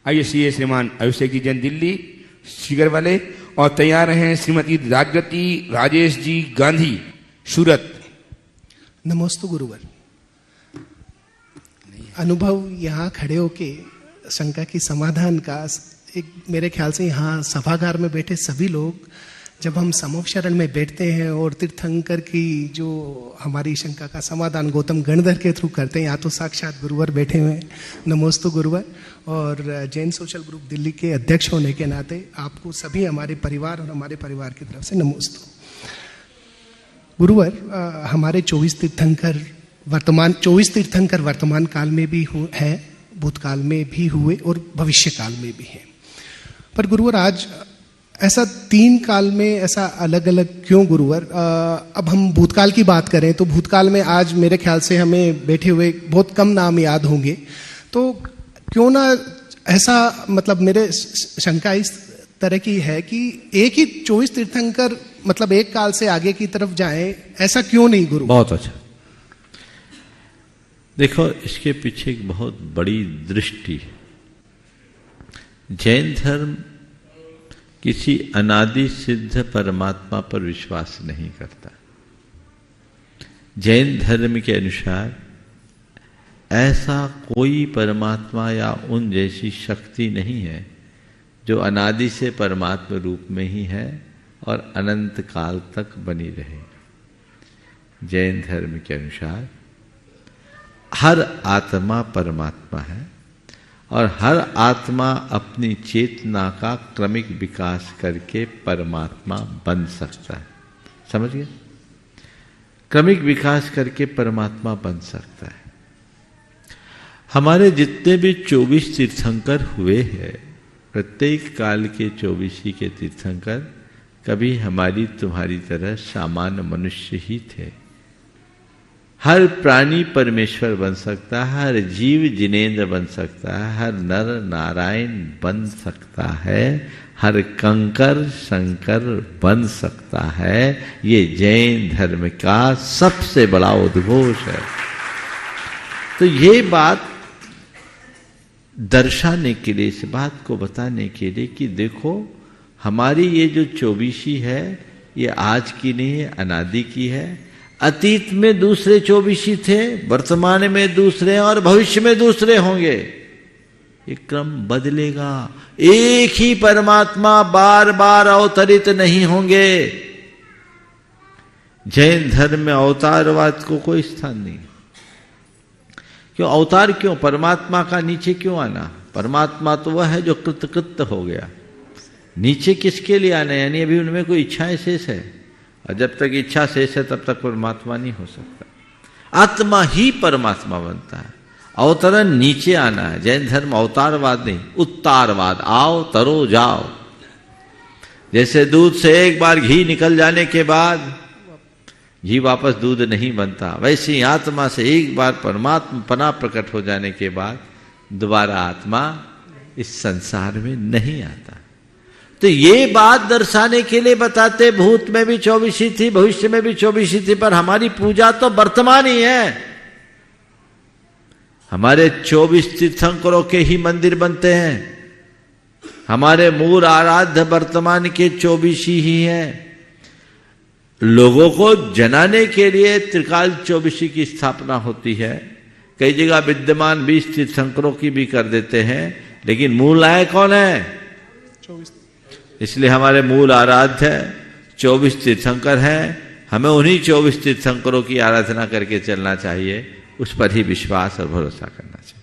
आइए सीए श्रीमान अभिषेक जी जैन दिल्ली शिगर वाले, और तैयार हैं श्रीमती जागृति राजेश जी गांधी सूरत। नमोस्तु गुरुवर। अनुभव यहाँ खड़े होके शंका की समाधान का एक, मेरे ख्याल से यहाँ सभागार में बैठे सभी लोग जब हम समोपशरण में बैठते हैं और तीर्थंकर की जो हमारी शंका का समाधान गौतम गणधर के थ्रू करते हैं, यहाँ तो साक्षात गुरुवर बैठे हुए हैं। नमोस्तु गुरुवर। और जैन सोशल ग्रुप दिल्ली के अध्यक्ष होने के नाते आपको सभी हमारे परिवार और हमारे परिवार की तरफ से नमोस्तु। गुरुवर, हमारे 24 तीर्थंकर वर्तमान काल में भी है, भूतकाल में भी हुए और भविष्य काल में भी हैं। पर गुरुवर आज ऐसा 3 काल में ऐसा अलग अलग क्यों गुरुवर? अब हम भूतकाल की बात करें तो भूतकाल में आज मेरे ख्याल से हमें बैठे हुए बहुत कम नाम याद होंगे, तो क्यों ना ऐसा, मतलब मेरे शंका इस तरह की है कि एक ही 24 तीर्थंकर मतलब एक काल से आगे की तरफ जाएं, ऐसा क्यों नहीं गुरु? बहुत अच्छा। देखो, इसके पीछे एक बहुत बड़ी दृष्टि है। जैन धर्म किसी अनादि सिद्ध परमात्मा पर विश्वास नहीं करता। जैन धर्म के अनुसार ऐसा कोई परमात्मा या उन जैसी शक्ति नहीं है जो अनादि से परमात्मा रूप में ही है और अनंत काल तक बनी रहे। जैन धर्म के अनुसार हर आत्मा परमात्मा है और हर आत्मा अपनी चेतना का क्रमिक विकास करके परमात्मा बन सकता है। समझ गए? क्रमिक विकास करके परमात्मा बन सकता है। हमारे जितने भी 24 तीर्थंकर हुए हैं, प्रत्येक काल के 24 ही के तीर्थंकर कभी हमारी तुम्हारी तरह सामान्य मनुष्य ही थे। हर प्राणी परमेश्वर बन सकता है, हर जीव जिनेंद्र बन सकता है, हर नर नारायण बन सकता है, हर कंकर शंकर बन सकता है। ये जैन धर्म का सबसे बड़ा उद्घोष है। तो ये बात दर्शाने के लिए, इस बात को बताने के लिए कि देखो हमारी ये जो 24 है ये आज की नहीं है, अनादि की है। अतीत में दूसरे 24 थे, वर्तमान में दूसरे और भविष्य में दूसरे होंगे। ये क्रम बदलेगा। एक ही परमात्मा बार बार अवतरित नहीं होंगे। जैन धर्म में अवतारवाद को कोई स्थान नहीं। क्यों अवतार? क्यों? परमात्मा का नीचे क्यों आना? परमात्मा तो वह है जो कृतकृत्य हो गया। नीचे किसके लिए आना? यानी अभी उनमें कोई इच्छाएं शेष है, और जब तक इच्छा शेष है तब तक परमात्मा नहीं हो सकता। आत्मा ही परमात्मा बनता है। अवतरण नीचे आना है। जैन धर्म अवतारवाद नहीं, उत्तारवाद। आओ तरो जाओ। जैसे दूध से एक बार घी निकल जाने के बाद घी वापस दूध नहीं बनता, वैसे ही आत्मा से एक बार परमात्मा पना प्रकट हो जाने के बाद दोबारा आत्मा इस संसार में नहीं आता। तो ये बात दर्शाने के लिए बताते, भूत में भी 24 थी, भविष्य में भी 24 थी, पर हमारी पूजा तो वर्तमान ही है। हमारे 24 तीर्थंकरों के ही मंदिर बनते हैं। हमारे मूल आराध्य वर्तमान के 24 ही हैं। लोगों को जनाने के लिए त्रिकाल 24 की स्थापना होती है। कई जगह विद्यमान 20 तीर्थंकरों की भी कर देते हैं, लेकिन मूल आय कौन है? 24। इसलिए हमारे मूल आराध्य 24 तीर्थंकर हैं। हमें उन्हीं 24 तीर्थंकरों की आराधना करके चलना चाहिए, उस पर ही विश्वास और भरोसा करना चाहिए।